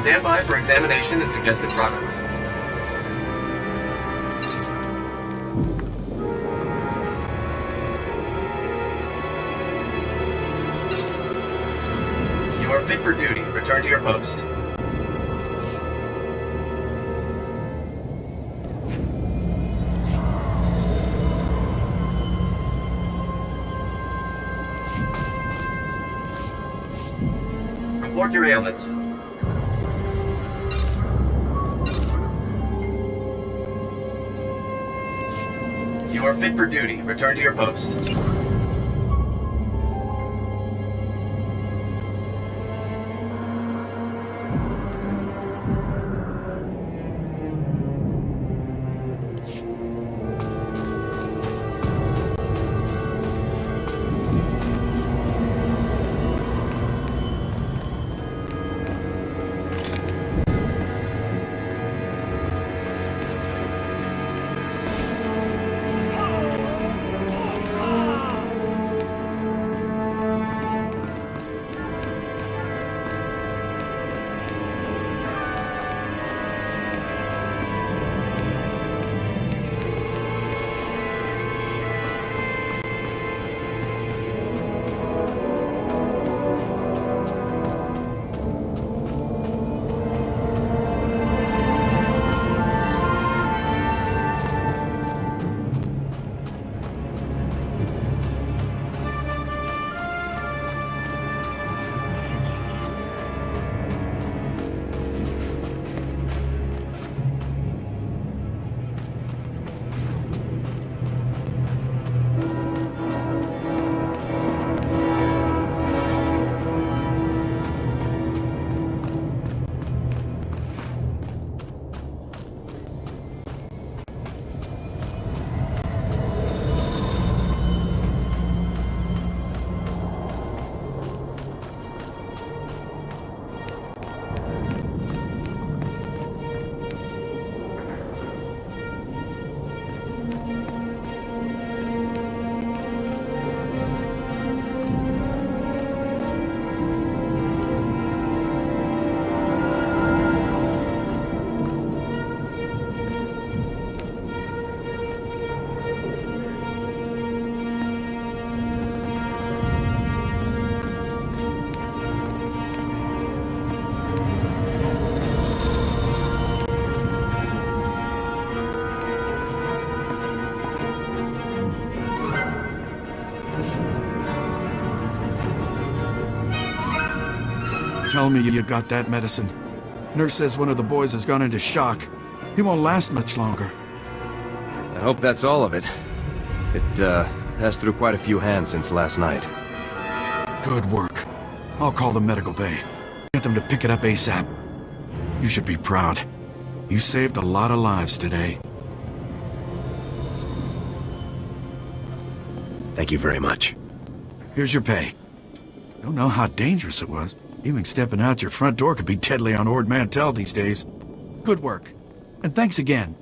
Stand by for examination and suggested progress. You are fit for duty. Return to your post. Report your ailments. You are fit for duty. Return to your post. Tell me you got that medicine. Nurse says one of the boys has gone into shock. He won't last much longer. I hope that's all of it. It, passed through quite a few hands since last night. Good work. I'll call the medical bay. Get them to pick it up ASAP. You should be proud. You saved a lot of lives today. Thank you very much. Here's your pay. Don't know how dangerous it was. Even stepping out your front door could be deadly on Ord Mantell these days. Good work. And thanks again.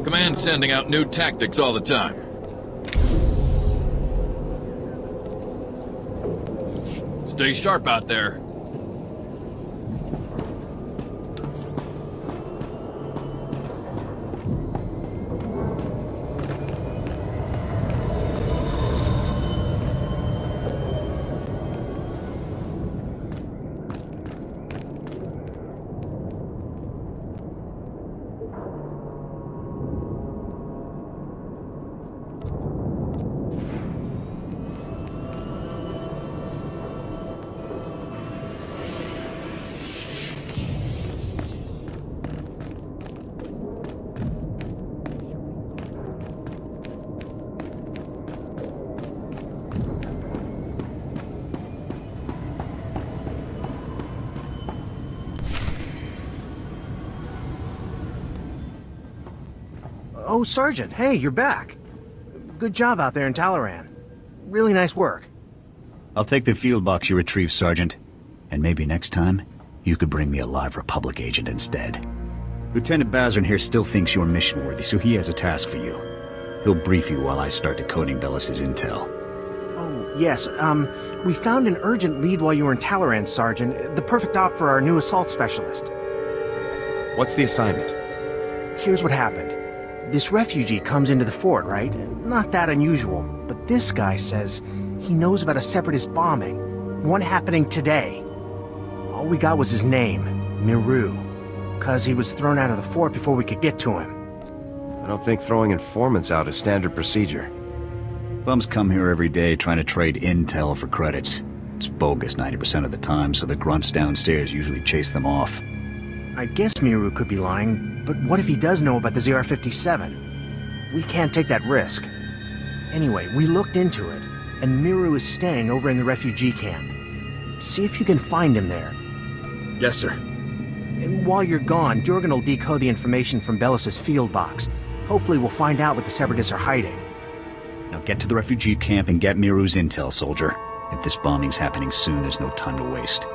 Command's sending out new tactics all the time. Stay sharp out there. Oh, Sergeant, hey, you're back. Good job out there in Talaran. Really nice work. I'll take the field box you retrieved, Sergeant. And maybe next time, you could bring me a live Republic agent instead. Lieutenant Bazrin here still thinks you're mission-worthy, so he has a task for you. He'll brief you while I start decoding Bellis's intel. Oh, yes, we found an urgent lead while you were in Talaran, Sergeant. The perfect op for our new assault specialist. What's the assignment? Here's what happened. This refugee comes into the fort, right? Not that unusual, but this guy says he knows about a separatist bombing, one happening today. All we got was his name, Miru, because he was thrown out of the fort before we could get to him. I don't think throwing informants out is standard procedure. Bums come here every day trying to trade intel for credits. It's bogus 90% of the time, so the grunts downstairs usually chase them off. I guess Miru could be lying, but what if he does know about the ZR-57? We can't take that risk. Anyway, we looked into it, and Miru is staying over in the refugee camp. See if you can find him there. Yes, sir. And while you're gone, Jorgen will decode the information from Bellis's field box. Hopefully we'll find out what the Separatists are hiding. Now get to the refugee camp and get Miru's intel, soldier. If this bombing's happening soon, there's no time to waste.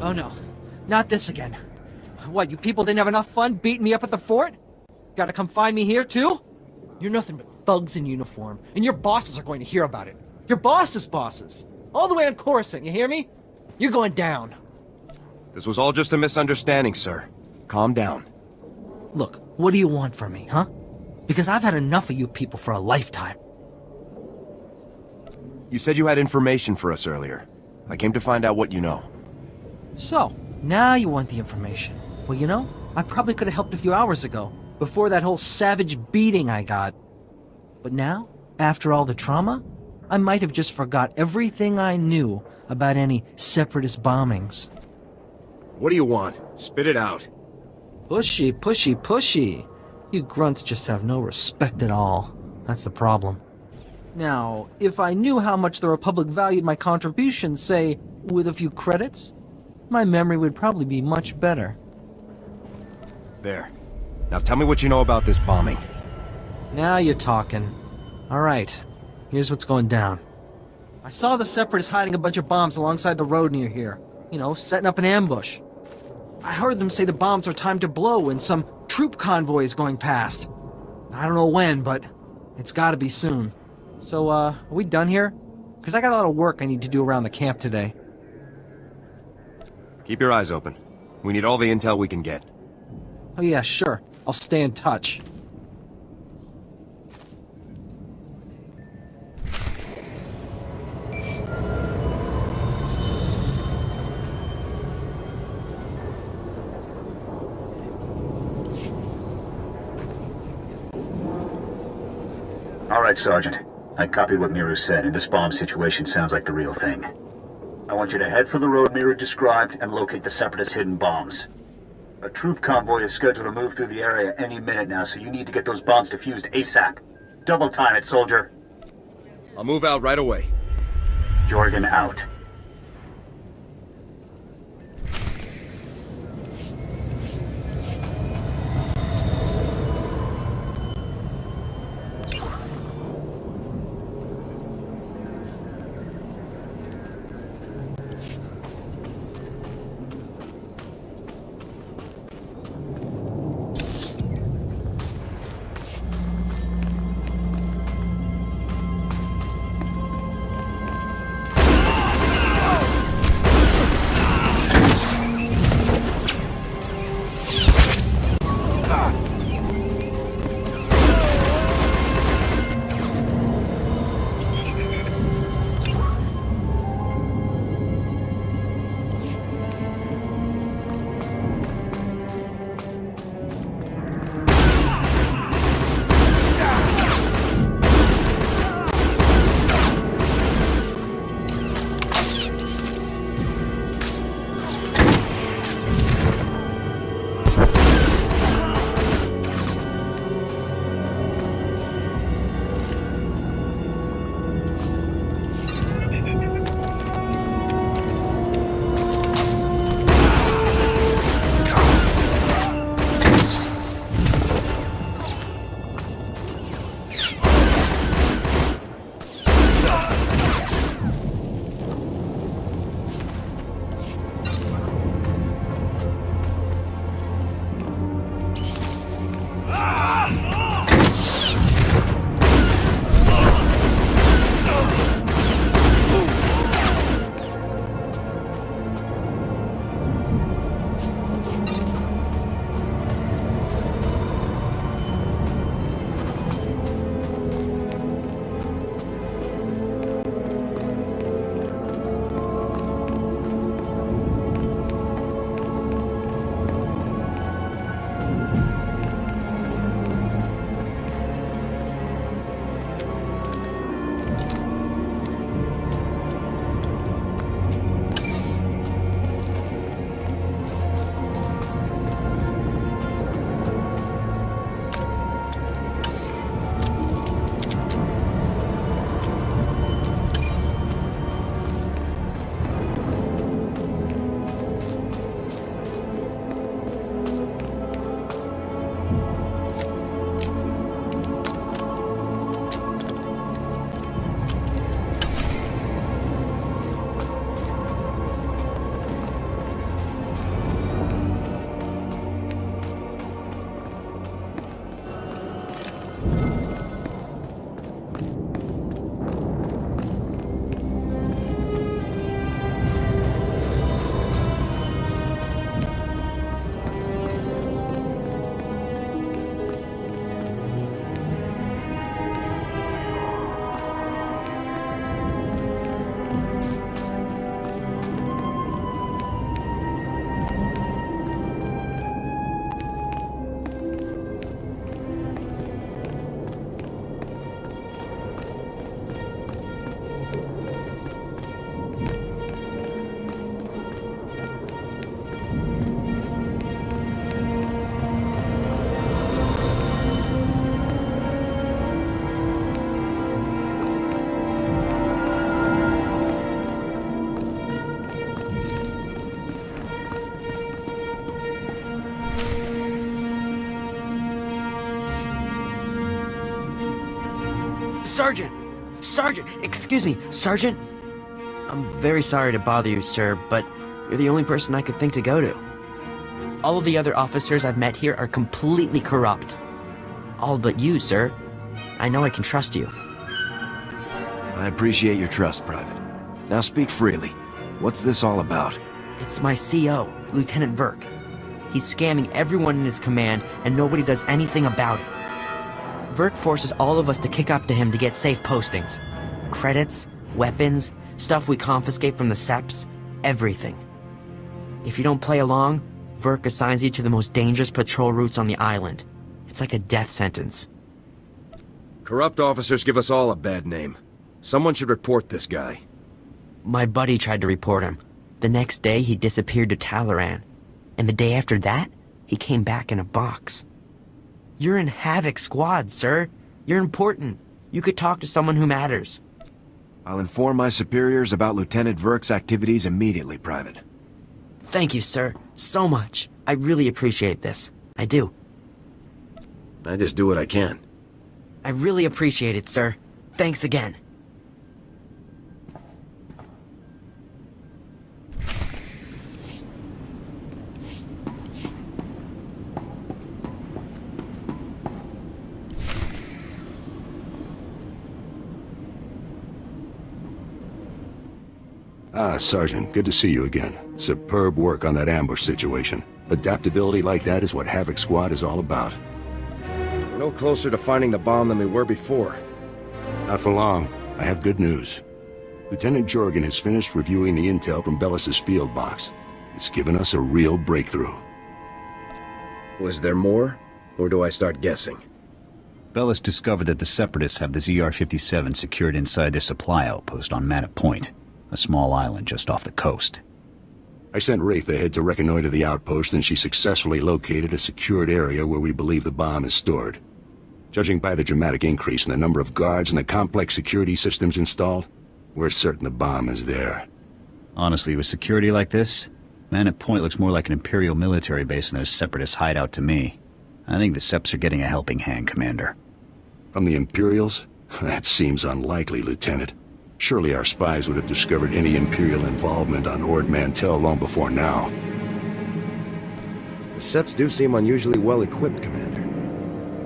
Oh no, not this again. What, you people didn't have enough fun beating me up at the fort? Gotta come find me here too? You're nothing but thugs in uniform, and your bosses are going to hear about it. Your boss's bosses. All the way on Coruscant, you hear me? You're going down. This was all just a misunderstanding, sir. Calm down. Look, what do you want from me, huh? Because I've had enough of you people for a lifetime. You said you had information for us earlier. I came to find out what you know. So, now you want the information. Well, you know, I probably could have helped a few hours ago, before that whole savage beating I got. But now, after all the trauma, I might have just forgot everything I knew about any separatist bombings. What do you want? Spit it out. Pushy, pushy, pushy. You grunts just have no respect at all. That's the problem. Now, if I knew how much the Republic valued my contributions, say, with a few credits, my memory would probably be much better. There. Now tell me what you know about this bombing. Now you're talking. Alright, here's what's going down. I saw the Separatists hiding a bunch of bombs alongside the road near here. You know, setting up an ambush. I heard them say the bombs are timed to blow when some troop convoy is going past. I don't know when, but it's gotta be soon. So, are we done here? Because I got a lot of work I need to do around the camp today. Keep your eyes open. We need all the intel we can get. Oh yeah, sure. I'll stay in touch. All right, Sergeant. I copied what Miru said, and this bomb situation sounds like the real thing. I want you to head for the road Miru described and locate the Separatist hidden bombs. A troop convoy is scheduled to move through the area any minute now, so you need to get those bombs defused ASAP. Double time it, soldier. I'll move out right away. Jorgen out. Sergeant! Sergeant! Excuse me, Sergeant? I'm very sorry to bother you, sir, but you're the only person I could think to go to. All of the other officers I've met here are completely corrupt. All but you, sir. I know I can trust you. I appreciate your trust, Private. Now speak freely. What's this all about? It's my CO, Lieutenant Verk. He's scamming everyone in his command, and nobody does anything about it. Verk forces all of us to kick up to him to get safe postings. Credits, weapons, stuff we confiscate from the SEPs, everything. If you don't play along, Verk assigns you to the most dangerous patrol routes on the island. It's like a death sentence. Corrupt officers give us all a bad name. Someone should report this guy. My buddy tried to report him. The next day, he disappeared to Talaran. And the day after that, he came back in a box. You're in Havoc Squad, sir. You're important. You could talk to someone who matters. I'll inform my superiors about Lieutenant Verk's activities immediately, Private. Thank you, sir. So much. I really appreciate this. I do. I just do what I can. I really appreciate it, sir. Thanks again. Ah, Sergeant, good to see you again. Superb work on that ambush situation. Adaptability like that is what Havoc Squad is all about. We're no closer to finding the bomb than we were before. Not for long. I have good news. Lieutenant Jorgen has finished reviewing the intel from Bellis's field box. It's given us a real breakthrough. Was there more? Or do I start guessing? Bellis discovered that the Separatists have the ZR-57 secured inside their supply outpost on Manor Point, a small island just off the coast. I sent Wraith ahead to reconnoiter the outpost, and she successfully located a secured area where we believe the bomb is stored. Judging by the dramatic increase in the number of guards and the complex security systems installed, we're certain the bomb is there. Honestly, with security like this, Manor Point looks more like an Imperial military base than a Separatist hideout to me. I think the Seps are getting a helping hand, Commander. From the Imperials? That seems unlikely, Lieutenant. Surely our spies would have discovered any Imperial involvement on Ord Mantell long before now. The Seps do seem unusually well-equipped, Commander.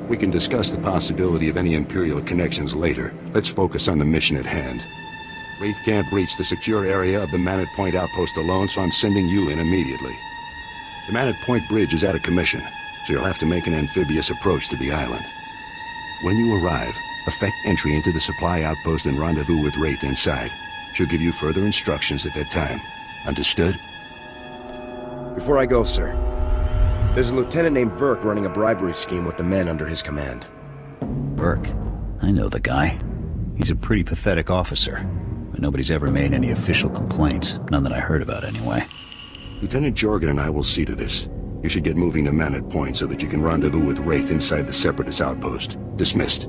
We can discuss the possibility of any Imperial connections later. Let's focus on the mission at hand. Wraith can't breach the secure area of the Manor Point outpost alone, so I'm sending you in immediately. The Manor Point bridge is out of commission, so you'll have to make an amphibious approach to the island. When you arrive, effect entry into the supply outpost and rendezvous with Wraith inside. She'll give you further instructions at that time. Understood? Before I go, sir, there's a lieutenant named Verk running a bribery scheme with the men under his command. Verk? I know the guy. He's a pretty pathetic officer, but nobody's ever made any official complaints. None that I heard about, anyway. Lieutenant Jorgen and I will see to this. You should get moving to Manor Point so that you can rendezvous with Wraith inside the Separatist outpost. Dismissed.